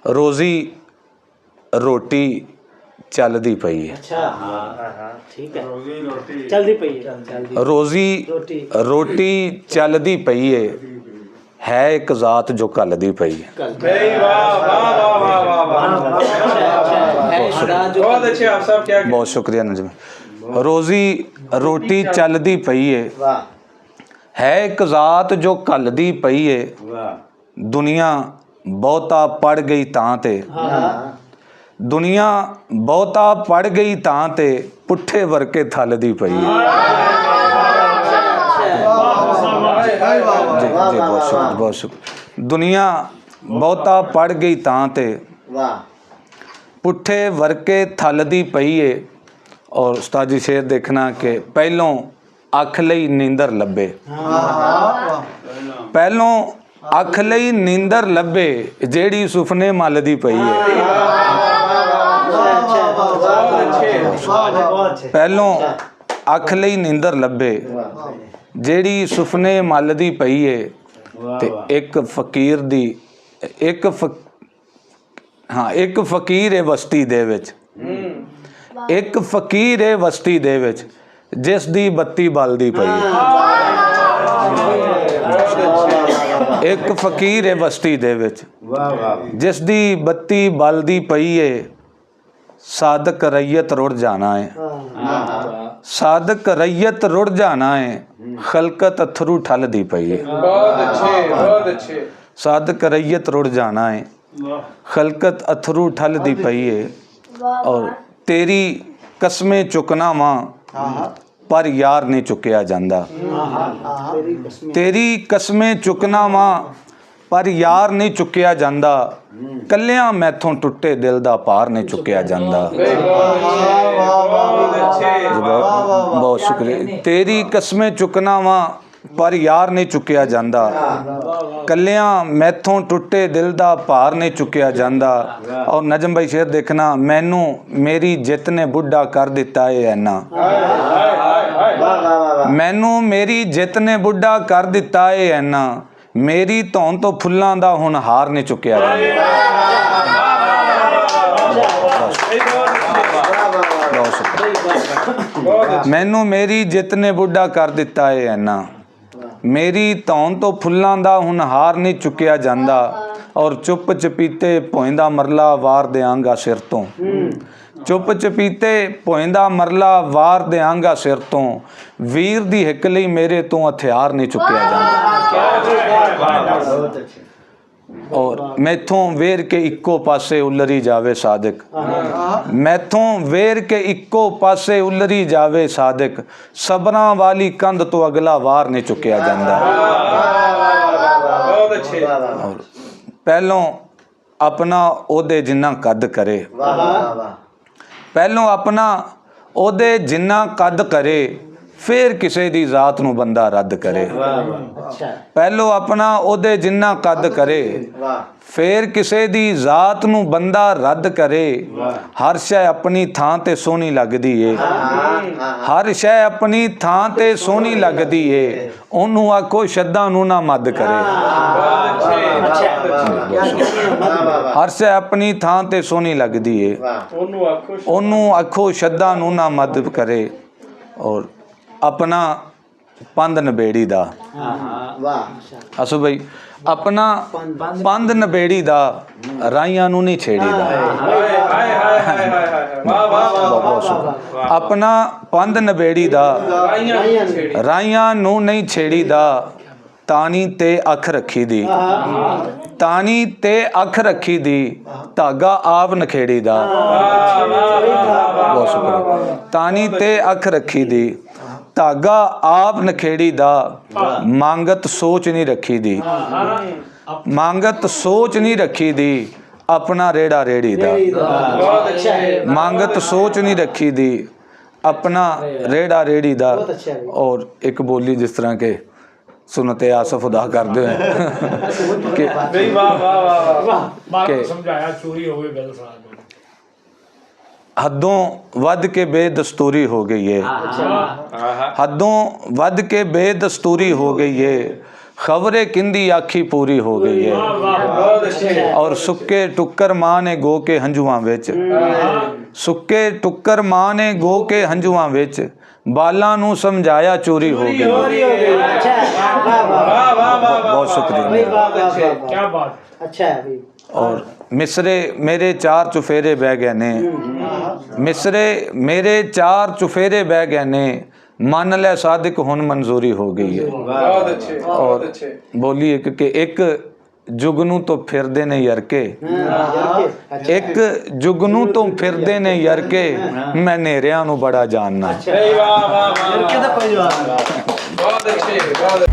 रोजी रोटी चलदी पई है। अच्छा ठीक है, चलदी पई है। रोजी रोटी चलदी पई है एक जात जो कलदी पई है। बहुत शुक्रिया नजम। रोजी रोटी चलदी पई है एक जात जो कलदी पई है। दुनिया बहुता पड़ गई तां ते, दुनिया बहुता पड़ गई तां ते पुट्ठे वर्के थलदी पई है। जी जी बहुत शुक्रिया। दुनिया बहुता पड़ गई तां ते पुट्ठे वर्के थलदी पई है। और उस्ताद जी शेर देखना कि पहलों अख लई नींदर लभे, पहलों अख लई नींदर लभे जेड़ी सुफने मलदी पई है। पहलों अख लई नींदर लभे जेड़ी सुफने मलदी पई है। ते एक फकीर दी एक फकीर है बस्ती दे विच, एक फकीर है बस्ती दे विच जिस दी बत्ती बलदी पई है। एक फकीर है बस्ती दे विच जिस दी बत्ती बलदी पई है। सादक रैयत रुड़ जाना है, सादक रैयत रुड़ जाना है, खलकत अथरू ठलदी पई है। बहुत अच्छे। सादक रैयत रुड़ जाना है, खलकत अथरू ठलदी पई है। और तेरी कस्में चुकना वां पर यार नहीं चुकिया जांदा। तेरी कस्में चुकना वां पर यार नहीं चुकिया जांदा। कल्लियां मैथों टुटे दिल दा पार नहीं चुकिया जांदा। बहुत शुक्रिया। तेरी कस्में चुकना वां पर यार नहीं चुकिया जांदा। कल्लियां मैथों टुटे दिल दा भार नहीं चुकिया जांदा। और नजम भाई शेर देखना, मैनू मेरी जित ने बुढ़ा कर दिता है ऐना। मैनू मेरी जित ने बुढ़ा कर दिता है ऐना। मेरी धौन तो फुल्लां दा हुण हार नहीं चुकिया जांदा। मैनू मेरी जित ने बुढ़ा कर दिता है ऐना। मेरी धौन तो फुल्लां दा हुण हार नहीं चुकिया जांदा। और चुप चपीते पोइंदा मरला वार देआंगा सिर तो। चुप चपीते पोइंदा मरला वार देआंगा सिर तो। वीर दी हिक लई मेरे तो हथियार नहीं चुकिया जांदा। और मैथों वेर के इक्को पासे उलरी जावे सादिक। मैथों वेर के इक्को पासे उलरी जावे सादिक। सबरां वाली कंध तो अगला वार नहीं चुकिया जांदा। और पहलों अपना ओदे जिन्ना कद करे, पहलों अपना ओदे जिन्ना कद करे, फिर किसी दी जात नूं बंदा रद्द करे। पहलों अपना ओदे जिन्ना कद करे, फिर किसी दी जात नूं बंदा रद्द करे। हर शै अपनी थां ते सोहनी लगदी है, हर शै अपनी थां ते सोहनी लगदी है। ओनू आखो शद्दां नूं ना मद करे। हर शै अपनी थां ते सोहनी लगदी है, ओनू आखो शद्दां नूं ना मद करे। और अपना पंध नबेड़ी दा, असो भाई अपना पंध नबेड़ी दा, राइयां नूं नहीं छेड़ी दा। अपना पंध नबेड़ी दा, राइयां नूं नहीं छेड़ी दा। तानी ते अख रखी दी, तानी ते अख रखी दी, धागा आप नखेड़ी दा। बहुत शुक्रिया। तानी ते अख रखी दी, धागा आप नखेड़ी दा। मांगत सोच नहीं रखी दी, मांगत सोच नहीं रखी दी। अपना रेड़ा रेड़ी दा, मांगत सोच नहीं रखी दी। अपना रेड़ा रेड़ी दा। और एक बोली जिस तरह के सुनते आसफ अदा करते हैं हदों वध के बेदस्तूरी हो गई है, हदों वध के बेदस्तूरी हो गई है। खबरे किंदी आखी पूरी हो गई है। बहुत अच्छे। और सुक्के टुक्कर मां ने गो के हंजुआं विच, सुक्के टुक्कर मां ने गो के हंजुआं विच बालां नू समझाया चोरी हो गई। अच्छा वाह वाह वाह वाह वाह बहुत शुक्रिया। भाई वाह वाह वाह वाह। क्या बात। अच्छा है भाई। और मिसरे मेरे चार चुफेरे बह गए ने, मिसरे मेरे चार चुफेरे बह गए ने, मान ले सादिक हुन मंजूरी हो गई है। बहुत अच्छे बहुत और अच्छे। बोली एक जुगनू तो फिरदे ने यरके, एक जुगनू तो फिरदे ने यरके, मैं नेरिया नू बड़ा जानना। नहीं वाह वाह वाह। लड़के तो कोई जवाब नहीं। बहुत अच्छे बहुत